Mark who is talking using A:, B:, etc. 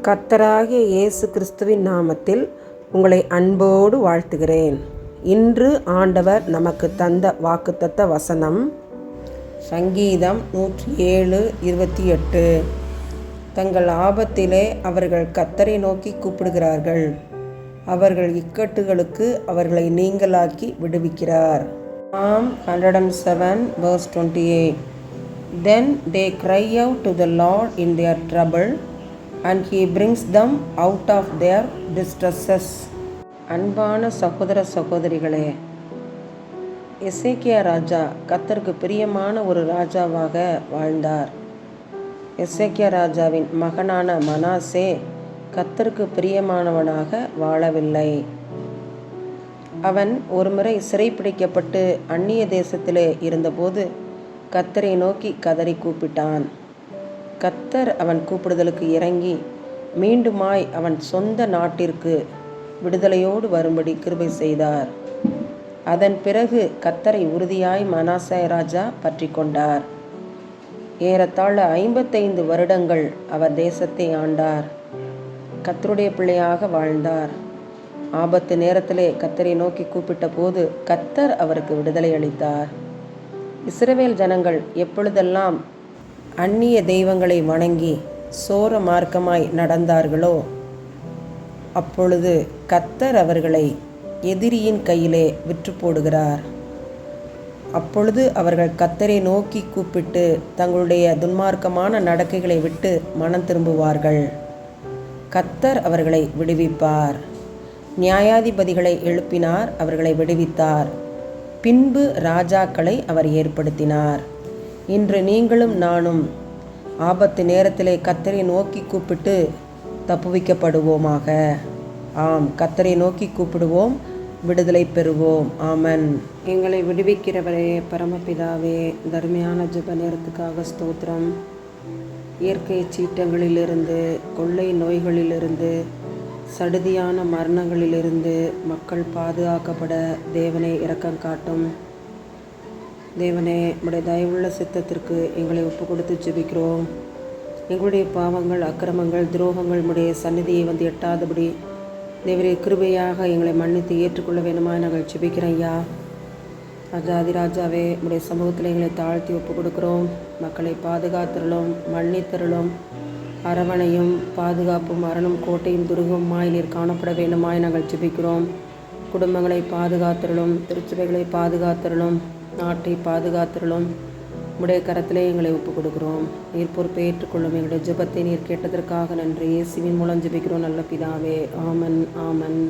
A: கர்த்தராகிய இயேசு கிறிஸ்துவின் நாமத்தில் உங்களை அன்போடு வாழ்த்துகிறேன். இன்று ஆண்டவர் நமக்கு தந்த வாக்குத்தத்த வசனம் சங்கீதம் 107:28. தங்கள் ஆபத்திலே அவர்கள் கர்த்தரை நோக்கி கூப்பிடுகிறார்கள். அவர்கள் இக்கட்டுகளுக்கு அவர்களை நீங்களாக்கி விடுவிக்கிறார். Psalm 107:28. Then they cry out to the Lord in their trouble, and he brings them out of their distresses. அன்பான சகோதர சகோதரிகளே, எசேக்கியா ராஜா கர்த்தருக்கு பிரியமான ஒரு ராஜாவாக வாழ்ந்தார். எசேக்கியா ராஜாவின் மகனான மனாசே கர்த்தருக்கு பிரியமானவனாக வாழவில்லை. அவன் ஒருமுறை சிறைப்பிடிக்கப்பட்டு அந்நிய தேசத்திலே இருந்தபோது கர்த்தரை நோக்கி கதறி கூப்பிட்டான். கர்த்தர் அவன் கூப்பிடுதலுக்கு இறங்கி மீண்டுமாய் அவன் சொந்த நாட்டிற்கு விடுதலையோடு வரும்படி கிருபை செய்தார். அதன் பிறகு கர்த்தரை உறுதியாய் மனாசே ராஜா பற்றி கொண்டார். ஏறத்தாழ 55 வருடங்கள் அவர் தேசத்தை ஆண்டார். கர்த்தருடைய பிள்ளையாக வாழ்ந்தார். ஆபத்து நேரத்திலே கர்த்தரை நோக்கி கூப்பிட்ட போது கர்த்தர் அவருக்கு விடுதலை அளித்தார். இஸ்ரவேல் ஜனங்கள் எப்பொழுதெல்லாம் அந்நிய தெய்வங்களை வணங்கி சோர மார்க்கமாய் நடந்தார்களோ அப்பொழுது கர்த்தர் அவர்களை எதிரியின் கையிலே விற்று போடுகிறார். அப்பொழுது அவர்கள் கர்த்தரை நோக்கி கூப்பிட்டு தங்களுடைய துன்மார்க்கமான நடக்கைகளை விட்டு மனம் திரும்புவார்கள். கர்த்தர் அவர்களை விடுவிப்பார். நியாயாதிபதிகளை எழுப்பினார், அவர்களை விடுவித்தார். பின்பு ராஜாக்களை அவர் ஏற்படுத்தினார். இன்று நீங்களும் நானும் ஆபத்து நேரத்திலே கர்த்தரை நோக்கி கூப்பிட்டு தப்புவிக்கப்படுவோமாக. ஆம், கர்த்தரை நோக்கி கூப்பிடுவோம், விடுதலை பெறுவோம். ஆமன். எங்களை விடுவிக்கிறவரே, பரமபிதாவே, தர்மையான ஜெப நேரத்துக்காக ஸ்தோத்திரம். இயற்கை சீற்றங்களிலிருந்து, கொள்ளை நோய்களிலிருந்து, சடுதியான மரணங்களிலிருந்து மக்கள் பாதுகாக்கப்பட தேவனே இரக்கம் காட்டும். தேவனே, உம்முடைய தயவுள்ள சித்தத்திற்கு எங்களை ஒப்பு கொடுத்து ஜெபிக்கிறோம். எங்களுடைய பாவங்கள், அக்கிரமங்கள், துரோகங்கள் உம்முடைய சந்நிதியை வந்து எட்டாதபடி தேவரே கிருபையாக எங்களை மன்னித்து ஏற்றுக்கொள்ள வேணுமா நாங்கள் ஜெபிக்கிறோம். ஐயா ராஜாதிராஜாவே, உம்முடைய சமூகத்தில் எங்களை தாழ்த்தி ஒப்பு கொடுக்குறோம். மக்களை பாதுகாத்தருளும், மன்னித்தருளும், அரவணையும், பாதுகாப்பும், அரணும், கோட்டையும், துருகமாய் நீர் காணப்பட வேண்டுமாய் நாங்கள் ஜெபிக்கிறோம். குடும்பங்களை பாதுகாத்தருளும், திருச்சபைகளை பாதுகாத்தருளும், நாட்டை பாதுகாத்தருளும். உடைய கரத்திலே எங்களை ஒப்பு கொடுக்கிறோம். நீர் பொறுப்பை ஏற்றுக்கொள்ளும். எங்களுடைய ஜெபத்தை நீர் கேட்டதற்காக நன்றி. இயேசுவின் மூலம் ஜெபிக்கிறோம் நல்ல பிதாவே. ஆமன், ஆமன்.